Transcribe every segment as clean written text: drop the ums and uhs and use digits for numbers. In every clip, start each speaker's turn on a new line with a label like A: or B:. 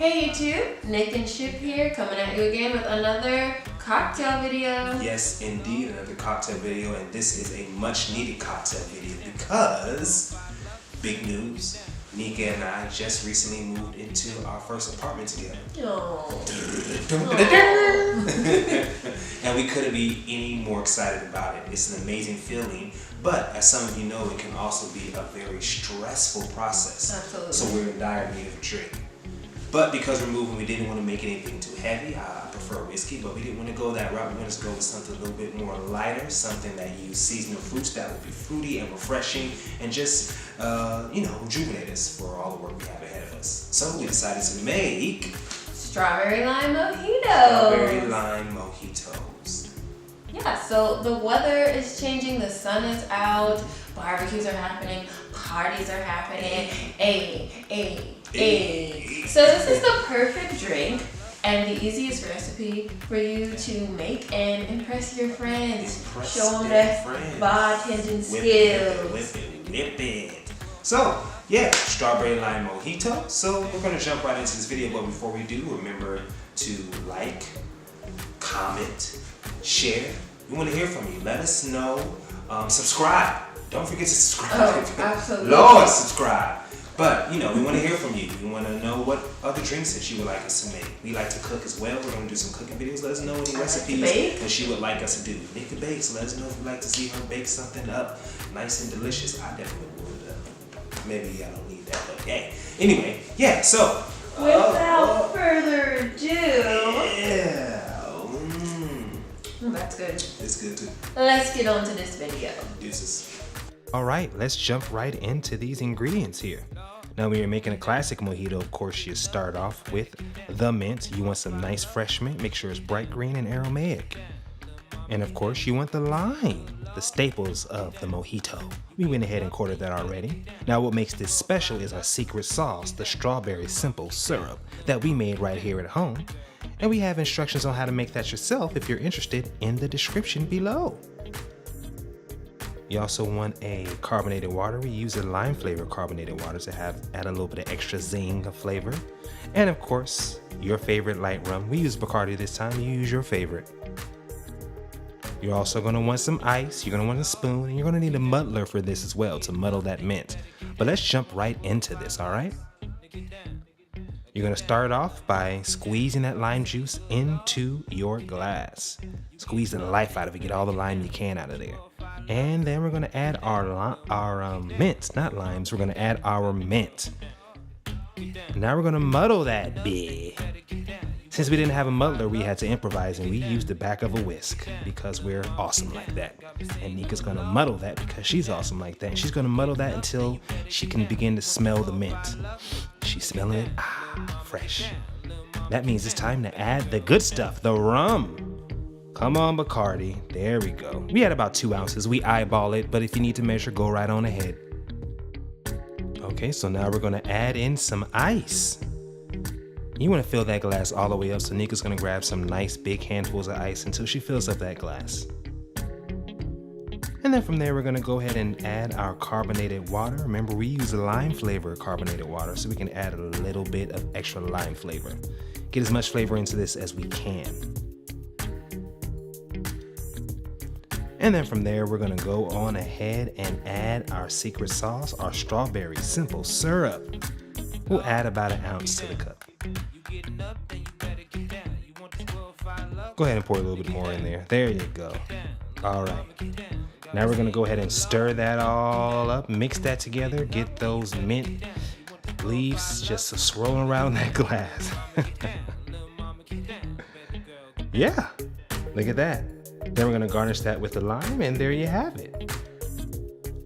A: Hey YouTube, Nick and Ship here, coming at you again with another cocktail video.
B: Yes, indeed, another cocktail video, and this is a much needed cocktail video because, big news, Nika and I just recently moved into our first apartment together. And we couldn't be any more excited about it. It's an amazing feeling, but as some of you know, it can also be a very stressful process.
A: Absolutely.
B: So we're in dire need of a drink. But because we're moving, we didn't want to make anything too heavy. I prefer whiskey, but we didn't want to go that route. We wanted to go with something a little bit more lighter, something that uses seasonal fruits that will be fruity and refreshing and just, rejuvenate us for all the work we have ahead of us. So we decided to make
A: Strawberry Lime Mojito.
B: Strawberry Lime Mojitos.
A: Yeah, so the weather is changing, the sun is out, barbecues are happening, parties are happening. So this is the perfect drink and the easiest recipe for you to make and impress your friends. Show them their bartending skills.
B: Whip it. So, yeah, Strawberry Lime Mojito. So we're going to jump right into this video, but before we do, remember to like, comment, share. We want to hear from you. Let us know. Subscribe. Don't forget to subscribe.
A: Oh, absolutely.
B: Lord, subscribe. But, we want to hear from you. We want to know what other drinks that you would like us to make. We like to cook as well. We're going to do some cooking videos. Let us know any recipes that she would like us to do. Nika bakes. Let us know if you'd like to see her bake something up nice and delicious. I definitely would. Maybe I don't need that, but hey. Anyway, yeah, so.
A: Without further ado.
B: Yeah.
A: Oh, that's good.
B: It's good too.
A: Let's get on to this video.
B: Deuces.
C: All right, let's jump right into these ingredients here. Now, when you're making a classic mojito, of course, you start off with the mint. You want some nice fresh mint. Make sure it's bright green and aromatic. And of course, you want the lime, the staples of the mojito. We went ahead and quartered that already. Now, what makes this special is our secret sauce, the strawberry simple syrup that we made right here at home. And we have instructions on how to make that yourself if you're interested in the description below. You also want a carbonated water. We use a lime flavored carbonated water to add a little bit of extra zing of flavor. And of course, your favorite light rum. We use Bacardi this time. You use your favorite. You're also going to want some ice. You're going to want a spoon, and you're going to need a muddler for this as well to muddle that mint. But let's jump right into this, all right? You're going to start off by squeezing that lime juice into your glass. Squeeze the life out of it. Get all the lime you can out of there. And then we're going to add our mint, not limes. We're going to add our mint. Now we're going to muddle that bit. Since we didn't have a muddler, we had to improvise, and we used the back of a whisk because we're awesome like that. And Nika's going to muddle that because she's awesome like that. And she's going to muddle that until she can begin to smell the mint. She's smelling it. Fresh. That means it's time to add the good stuff, the rum. Come on, Bacardi. There we go. We had about 2 ounces. We eyeball it, but if you need to measure, go right on ahead. Okay, so now we're going to add in some ice. You want to fill that glass all the way up, so Nika's going to grab some nice big handfuls of ice until she fills up that glass. And then from there, we're going to go ahead and add our carbonated water. Remember, we use lime flavored carbonated water, so we can add a little bit of extra lime flavor. Get as much flavor into this as we can. And then from there, we're going to go on ahead and add our secret sauce, our strawberry simple syrup. We'll add about 1 ounce to the cup. Go ahead and pour a little bit more in there. There you go. All right. Now we're going to go ahead and stir that all up. Mix that together. Get those mint leaves just swirling around that glass. Yeah. Look at that. Then we're going to garnish that with the lime, and there you have it.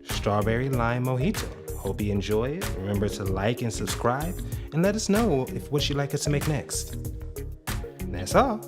C: Strawberry Lime Mojito. Hope you enjoy it. Remember to like and subscribe, and let us know what you'd like us to make next. And that's all.